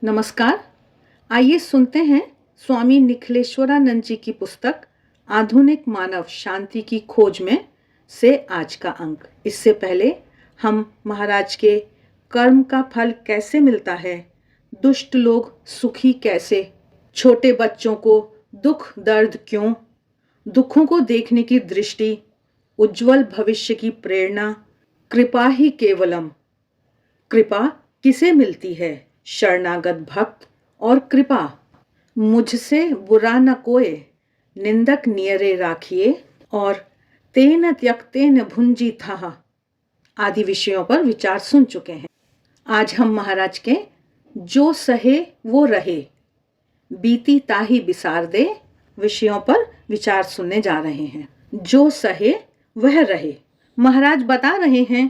नमस्कार। आइए सुनते हैं स्वामी निखिलेश्वरानंद जी की पुस्तक आधुनिक मानव शांति की खोज में से आज का अंक। इससे पहले हम महाराज के कर्म का फल कैसे मिलता है, दुष्ट लोग सुखी कैसे, छोटे बच्चों को दुख दर्द क्यों, दुखों को देखने की दृष्टि, उज्जवल भविष्य की प्रेरणा, कृपा ही केवलम, कृपा किसे मिलती है, शरणागत भक्त और कृपा, मुझसे बुरा न कोय, निंदक नियरे राखिए और तेन त्यक्तेन भुंजी था आदि विषयों पर विचार सुन चुके हैं। आज हम महाराज के जो सहे वो रहे, बीती ताही बिसार दे विषयों पर विचार सुनने जा रहे हैं। जो सहे वह रहे। महाराज बता रहे हैं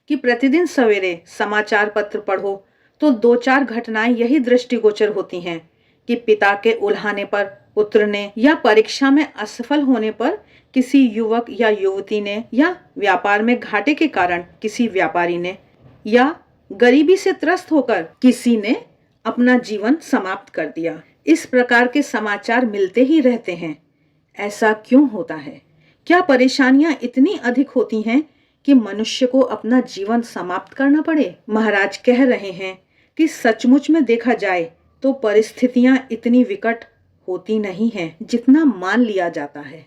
कि प्रतिदिन सवेरे समाचार पत्र पढ़ो तो दो चार घटनाएं यही दृष्टिगोचर होती हैं कि पिता के उल्हाने पर पुत्र ने, या परीक्षा में असफल होने पर किसी युवक या युवती ने, या व्यापार में घाटे के कारण किसी व्यापारी ने, या गरीबी से त्रस्त होकर किसी ने अपना जीवन समाप्त कर दिया। इस प्रकार के समाचार मिलते ही रहते हैं। ऐसा क्यों होता है? क्या परेशानियां इतनी अधिक होती हैं कि मनुष्य को अपना जीवन समाप्त करना पड़े? महाराज कह रहे हैं कि सचमुच में देखा जाए तो परिस्थितियां इतनी विकट होती नहीं हैं जितना मान लिया जाता है,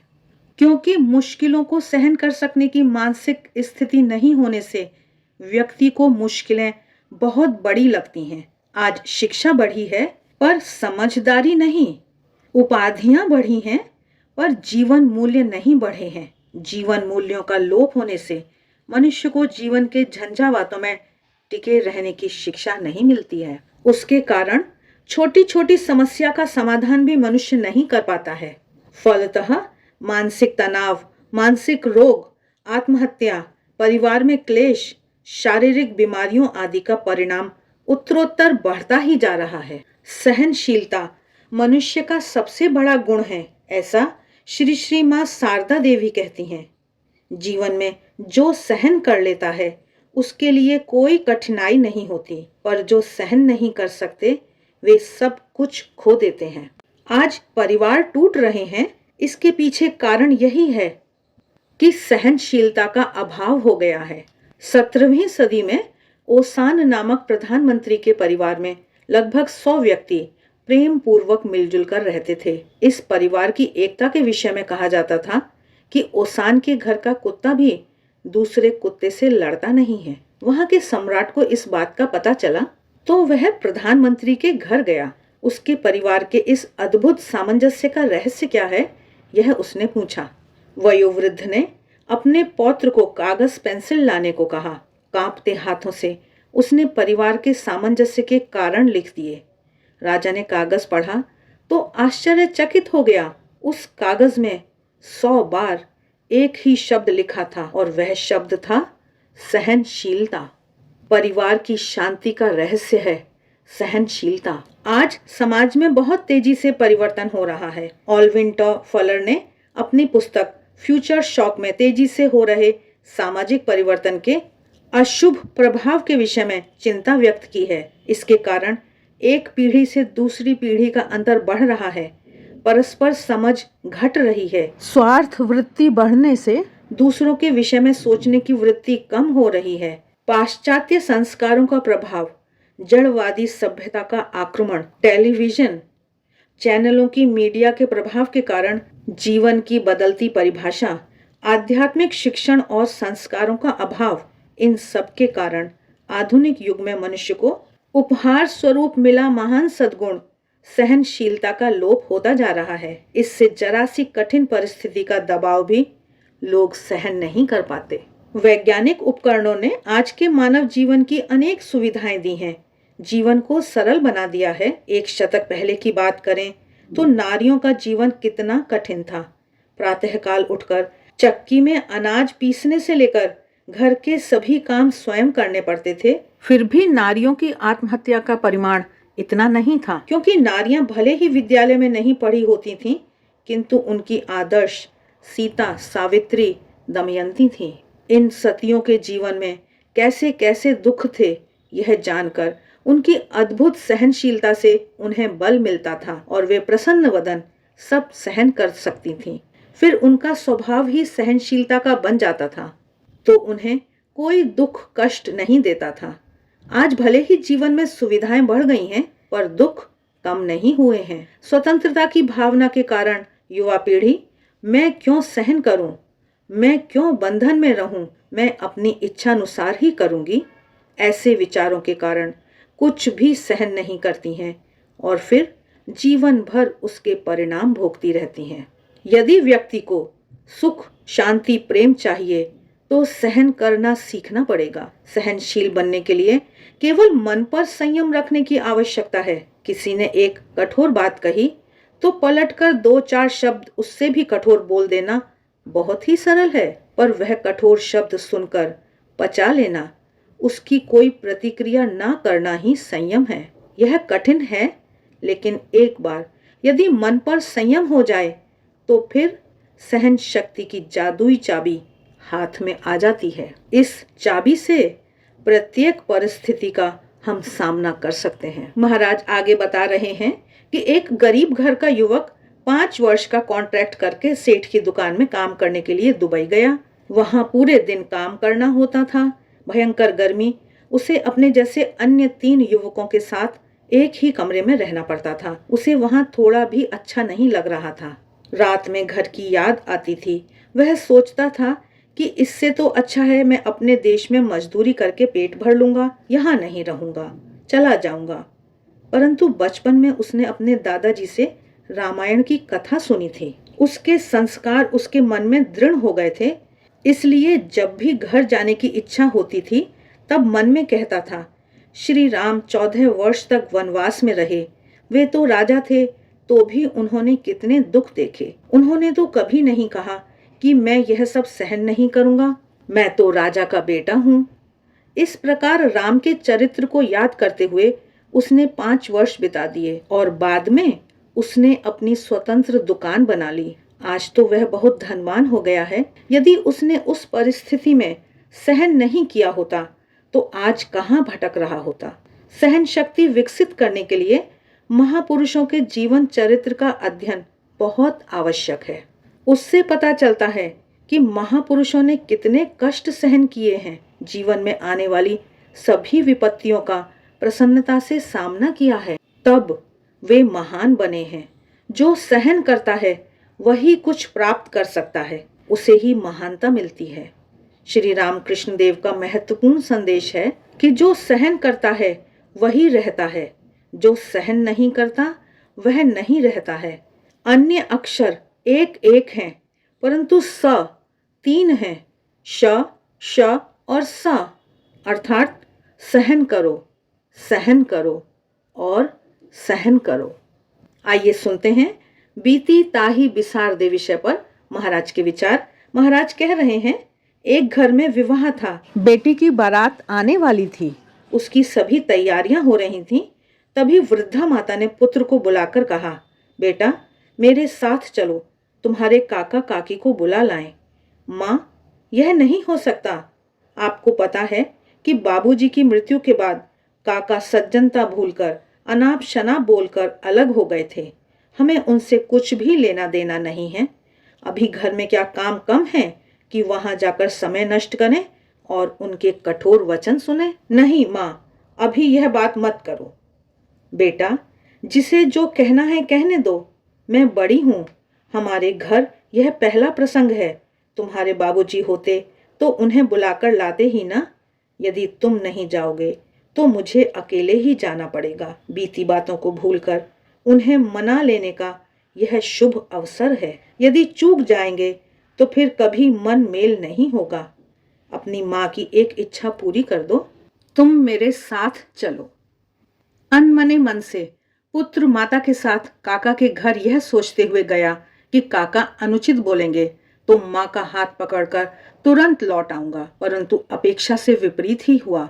क्योंकि मुश्किलों को सहन कर सकने की मानसिक स्थिति नहीं होने से व्यक्ति को मुश्किलें बहुत बड़ी लगती हैं। आज शिक्षा बढ़ी है पर समझदारी नहीं, उपाधियां बढ़ी हैं पर जीवन मूल्य नहीं बढ़े हैं। जीवन मूल्यों का लोप होने से मनुष्य को जीवन के झंझावातों में टिके रहने की शिक्षा नहीं मिलती है। उसके कारण छोटी छोटी समस्या का समाधान भी मनुष्य नहीं कर पाता है। फलतः मानसिक तनाव, मानसिक रोग, आत्महत्या, परिवार में क्लेश, शारीरिक बीमारियों आदि का परिणाम उत्तरोत्तर बढ़ता ही जा रहा है। सहनशीलता मनुष्य का सबसे बड़ा गुण है, ऐसा श्री श्री मां शारदा देवी कहती हैं। जीवन में जो सहन कर लेता है उसके लिए कोई कठिनाई नहीं होती, पर जो सहन नहीं कर सकते वे सब कुछ खो देते हैं। आज परिवार टूट रहे हैं, इसके पीछे कारण यही है कि सहनशीलता का अभाव हो गया है। 17वीं सदी में ओसान नामक प्रधानमंत्री के परिवार में लगभग 100 व्यक्ति प्रेम पूर्वक मिलजुल कर रहते थे। इस परिवार की एकता के विषय में कहा जाता था कि ओसान के घर का कुत्ता भी दूसरे कुत्ते से लड़ता नहीं है। वहां के सम्राट को इस बात का पता चला तो वह प्रधानमंत्री के घर गया। उसके परिवार के इस अद्भुत सामंजस्य का रहस्य क्या है, यह उसने पूछा। वयोवृद्ध ने अपने पौत्र को कागज पेंसिल लाने को कहा। कांपते हाथों से उसने परिवार के सामंजस्य के कारण लिख दिए। राजा ने कागज पढ़ा तो आश्चर्यचकित हो गया। उस कागज में 100 बार एक ही शब्द लिखा था और वह शब्द था सहनशीलता। परिवार की शांति का रहस्य है सहनशीलता। आज समाज में बहुत तेजी से परिवर्तन हो रहा है। ऑल्विन टॉफलर ने अपनी पुस्तक फ्यूचर शॉक में तेजी से हो रहे सामाजिक परिवर्तन के अशुभ प्रभाव के विषय में चिंता व्यक्त की है। इसके कारण एक पीढ़ी से दूसरी पीढ़ी का अंतर बढ़ रहा है, परस्पर समझ घट रही है, स्वार्थ वृत्ति बढ़ने से दूसरों के विषय में सोचने की वृत्ति कम हो रही है। पाश्चात्य संस्कारों का प्रभाव, जड़वादी सभ्यता का आक्रमण, टेलीविजन चैनलों की मीडिया के प्रभाव के कारण जीवन की बदलती परिभाषा, आध्यात्मिक शिक्षण और संस्कारों का अभाव, इन सब के कारण आधुनिक युग में मनुष्य को उपहार स्वरूप मिला महान सद्गुण सहनशीलता का लोप होता जा रहा है। इससे जरा सी कठिन परिस्थिति का दबाव भी लोग सहन नहीं कर पाते। वैज्ञानिक उपकरणों ने आज के मानव जीवन की अनेक सुविधाएं दी हैं, जीवन को सरल बना दिया है। एक शतक पहले की बात करें तो नारियों का जीवन कितना कठिन था। प्रातःकाल उठकर चक्की में अनाज पीसने से लेकर घर के सभी काम स्वयं करने पड़ते थे। फिर भी नारियों की आत्महत्या का परिमाण इतना नहीं था, क्योंकि नारियां भले ही विद्यालय में नहीं पढ़ी होती थीं, किंतु उनकी आदर्श सीता, सावित्री, दमयंती थीं। इन सतियों के जीवन में कैसे कैसे दुख थे, यह जानकर उनकी अद्भुत सहनशीलता से उन्हें बल मिलता था और वे प्रसन्न वदन सब सहन कर सकती थीं। फिर उनका स्वभाव ही सहनशीलता का बन जाता था, तो उन्हें कोई दुख कष्ट नहीं देता था। आज भले ही जीवन में सुविधाएं बढ़ गई हैं, पर दुख कम नहीं हुए हैं। स्वतंत्रता की भावना के कारण युवा पीढ़ी मैं क्यों सहन करूं, मैं क्यों बंधन में रहूं, मैं अपनी इच्छानुसार ही करूंगी, ऐसे विचारों के कारण कुछ भी सहन नहीं करती हैं और फिर जीवन भर उसके परिणाम भोगती रहती हैं। यदि व्यक्ति को सुख, शांति, प्रेम चाहिए तो सहन करना सीखना पड़ेगा। सहनशील बनने के लिए केवल मन पर संयम रखने की आवश्यकता है। किसी ने एक कठोर बात कही तो पलटकर 2-4 शब्द उससे भी कठोर बोल देना बहुत ही सरल है, पर वह कठोर शब्द सुनकर पचा लेना, उसकी कोई प्रतिक्रिया ना करना ही संयम है। यह कठिन है, लेकिन एक बार यदि मन पर संयम हो जाए तो फिर सहन शक्ति की जादुई चाबी हाथ में आ जाती है। इस चाबी से प्रत्येक परिस्थिति का हम सामना कर सकते हैं। महाराज आगे बता रहे हैं कि एक गरीब घर का युवक 5 वर्ष का कॉन्ट्रैक्ट करके सेठ की दुकान में काम करने के लिए दुबई गया। वहां पूरे दिन काम करना होता था। भयंकर गर्मी, उसे अपने जैसे अन्य 3 युवकों के साथ एक ही कमरे में रहना पड़ता था। उसे वहां थोड़ा भी अच्छा नहीं लग रहा था। रात में घर की याद आती थी। वह सोचता था कि इससे तो अच्छा है मैं अपने देश में मजदूरी करके पेट भर लूंगा, यहाँ नहीं रहूंगा, चला जाऊंगा। परंतु बचपन में उसने अपने दादाजी से रामायण की कथा सुनी थी। उसके संस्कार उसके मन में दृढ़ हो गए थे। इसलिए जब भी घर जाने की इच्छा होती थी तब मन में कहता था, श्री राम 14 वर्ष तक वनवास में रहे। वे तो राजा थे, तो भी उन्होंने कितने दुख देखे। उन्होंने तो कभी नहीं कहा कि मैं यह सब सहन नहीं करूंगा, मैं तो राजा का बेटा हूँ। इस प्रकार राम के चरित्र को याद करते हुए उसने 5 वर्ष बिता दिए और बाद में उसने अपनी स्वतंत्र दुकान बना ली। आज तो वह बहुत धनवान हो गया है। यदि उसने उस परिस्थिति में सहन नहीं किया होता तो आज कहाँ भटक रहा होता। सहन शक्ति विकसित करने के लिए महापुरुषों के जीवन चरित्र का अध्ययन बहुत आवश्यक है। उससे पता चलता है कि महापुरुषों ने कितने कष्ट सहन किए हैं, जीवन में आने वाली सभी विपत्तियों का प्रसन्नता से सामना किया है, तब वे महान बने हैं। जो सहन करता है वही कुछ प्राप्त कर सकता है, उसे ही महानता मिलती है। श्री रामकृष्ण देव का महत्वपूर्ण संदेश है कि जो सहन करता है वही रहता है, जो सहन नहीं करता वह नहीं रहता है। अन्य अक्षर एक एक हैं, परंतु स 3 हैं, श, श और स, अर्थात सहन करो, सहन करो और सहन करो। आइए सुनते हैं बीती ताही बिसार दे विषय पर महाराज के विचार। महाराज कह रहे हैं, एक घर में विवाह था। बेटी की बारात आने वाली थी। उसकी सभी तैयारियां हो रही थीं। तभी वृद्धा माता ने पुत्र को बुलाकर कहा, बेटा मेरे साथ चलो, तुम्हारे काका काकी को बुला लाएं। माँ, यह नहीं हो सकता। आपको पता है कि बाबूजी की मृत्यु के बाद काका सज्जनता भूलकर अनाप शनाप बोलकर अलग हो गए थे। हमें उनसे कुछ भी लेना देना नहीं है। अभी घर में क्या काम कम है कि वहां जाकर समय नष्ट करें और उनके कठोर वचन सुने? नहीं माँ, अभी यह बात मत करो। बेटा, जिसे जो कहना है कहने दो। मैं बड़ी हूँ, हमारे घर यह पहला प्रसंग है। तुम्हारे बाबूजी होते तो उन्हें बुलाकर लाते ही ना। यदि तुम नहीं जाओगे तो मुझे अकेले ही जाना पड़ेगा। बीती बातों को भूलकर उन्हें मना लेने का यह शुभ अवसर है। यदि चूक जाएंगे तो फिर कभी मन मेल नहीं होगा। अपनी माँ की एक इच्छा पूरी कर दो, तुम मेरे साथ चलो। अनमने मन से पुत्र माता के साथ काका के घर यह सोचते हुए गया कि काका अनुचित बोलेंगे तो माँ का हाथ पकड़कर तुरंत लौट आऊंगा, परंतु अपेक्षा से विपरीत ही हुआ।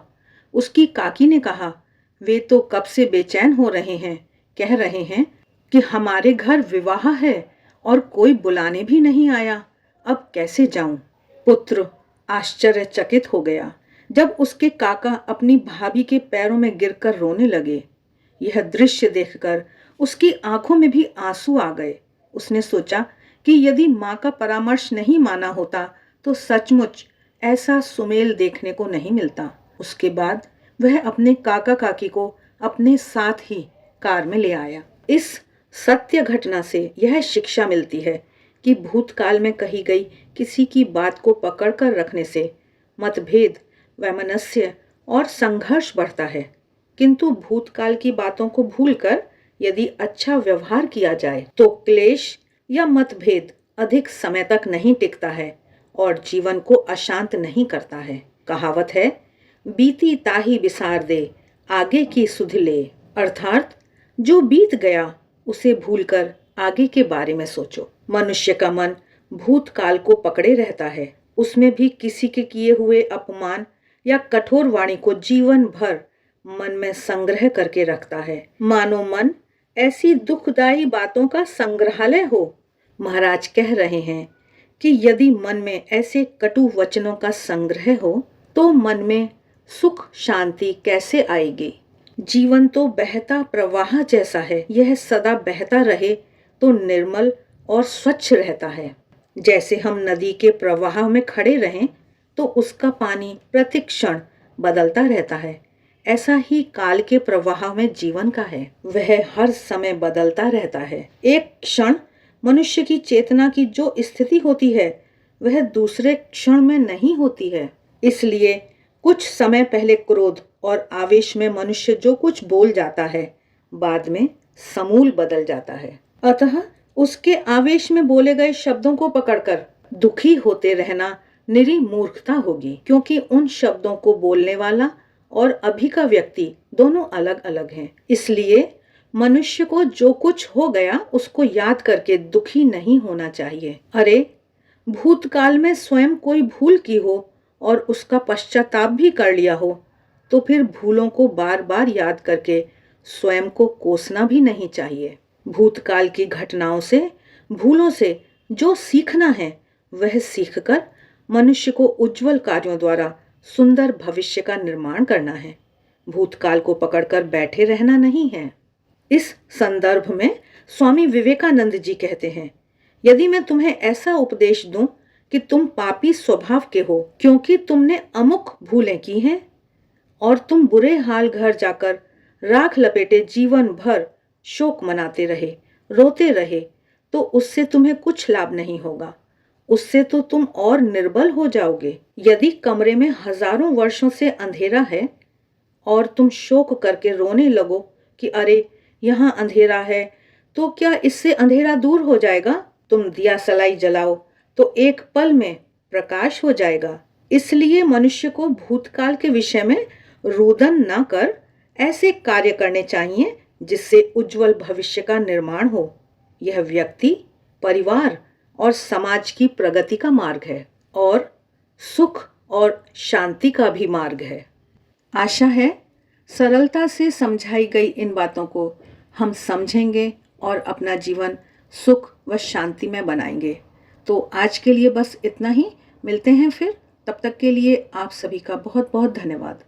उसकी काकी ने कहा, वे तो कब से बेचैन हो रहे हैं, कह रहे हैं कि हमारे घर विवाह है और कोई बुलाने भी नहीं आया, अब कैसे जाऊं? पुत्र आश्चर्यचकित हो गया। जब उसके काका अपनी भाभी के पैरों में गिरकर रोने लगे। यह दृश्य देखकर उसकी आंखों में भी आंसू आ गए। उसने सोचा कि यदि माँ का परामर्श नहीं माना होता तो सचमुच ऐसा सुमेल देखने को नहीं मिलता। उसके बाद वह अपने काका काकी को अपने साथ ही कार में ले आया। इस सत्य घटना से यह शिक्षा मिलती है कि भूतकाल में कही गई किसी की बात को पकड़कर रखने से मतभेद, वैमनस्य और संघर्ष बढ़ता है, किंतु भूतकाल की बातों को भूलकर यदि अच्छा व्यवहार किया जाए तो क्लेश या मतभेद अधिक समय तक नहीं टिकता है और जीवन को अशांत नहीं करता है। कहावत है, बीती ताही बिसार दे, आगे की सुध ले। अर्थात जो बीत गया उसे भूलकर आगे के बारे में सोचो। मनुष्य का मन भूतकाल को पकड़े रहता है। उसमें भी किसी के किए हुए अपमान या कठोर वाणी को जीवन भर मन में संग्रह करके रखता है, मानो मन ऐसी दुखदायी बातों का संग्रहालय हो। महाराज कह रहे हैं कि यदि मन में ऐसे कटु वचनों का संग्रह हो तो मन में सुख शांति कैसे आएगी। जीवन तो बहता प्रवाह जैसा है, यह सदा बहता रहे तो निर्मल और स्वच्छ रहता है। जैसे हम नदी के प्रवाह में खड़े रहें तो उसका पानी प्रति क्षण बदलता रहता है, ऐसा ही काल के प्रवाह में जीवन का है। वह हर समय बदलता रहता है। एक क्षण मनुष्य की चेतना की जो स्थिति होती है वह दूसरे क्षण में नहीं होती है। इसलिए कुछ समय पहले क्रोध और आवेश में मनुष्य जो कुछ बोल जाता है बाद में समूल बदल जाता है। अतः उसके आवेश में बोले गए शब्दों को पकड़कर दुखी होते रहना निरी मूर्खता होगी, क्योंकि उन शब्दों को बोलने वाला और अभी का व्यक्ति दोनों अलग अलग हैं। इसलिए मनुष्य को जो कुछ हो गया उसको याद करके दुखी नहीं होना चाहिए। अरे, भूतकाल में स्वयं कोई भूल की हो और उसका पश्चाताप भी कर लिया हो तो फिर भूलों को बार बार याद करके स्वयं को कोसना भी नहीं चाहिए। भूतकाल की घटनाओं से, भूलों से जो सीखना है वह सीखकर मनुष्य को उज्जवल कार्यों द्वारा सुंदर भविष्य का निर्माण करना है। भूतकाल को पकड़कर बैठे रहना नहीं है। इस संदर्भ में स्वामी विवेकानंद जी कहते हैं, यदि मैं तुम्हें ऐसा उपदेश दूं कि तुम पापी स्वभाव के हो क्योंकि तुमने अमुक भूलें की हैं और तुम बुरे हाल घर जाकर राख लपेटे जीवन भर शोक मनाते रहे, रोते रहे, तो उससे तुम्हें कुछ लाभ नहीं होगा। उससे तो तुम और निर्बल हो जाओगे। यदि कमरे में हजारों वर्षों से अंधेरा है और तुम शोक करके रोने लगो कि अरे यहाँ अंधेरा है, तो क्या इससे अंधेरा दूर हो जाएगा? तुम दिया सलाई जलाओ तो एक पल में प्रकाश हो जाएगा। इसलिए मनुष्य को भूतकाल के विषय में रुदन न कर ऐसे कार्य करने चाहिए जिससे उज्जवल भविष्य का निर्माण हो। यह व्यक्ति, परिवार और समाज की प्रगति का मार्ग है और सुख और शांति का भी मार्ग है। आशा है सरलता से समझाई गई इन बातों को हम समझेंगे और अपना जीवन सुख व शांति में बनाएंगे। तो आज के लिए बस इतना ही। मिलते हैं फिर। तब तक के लिए आप सभी का बहुत बहुत धन्यवाद।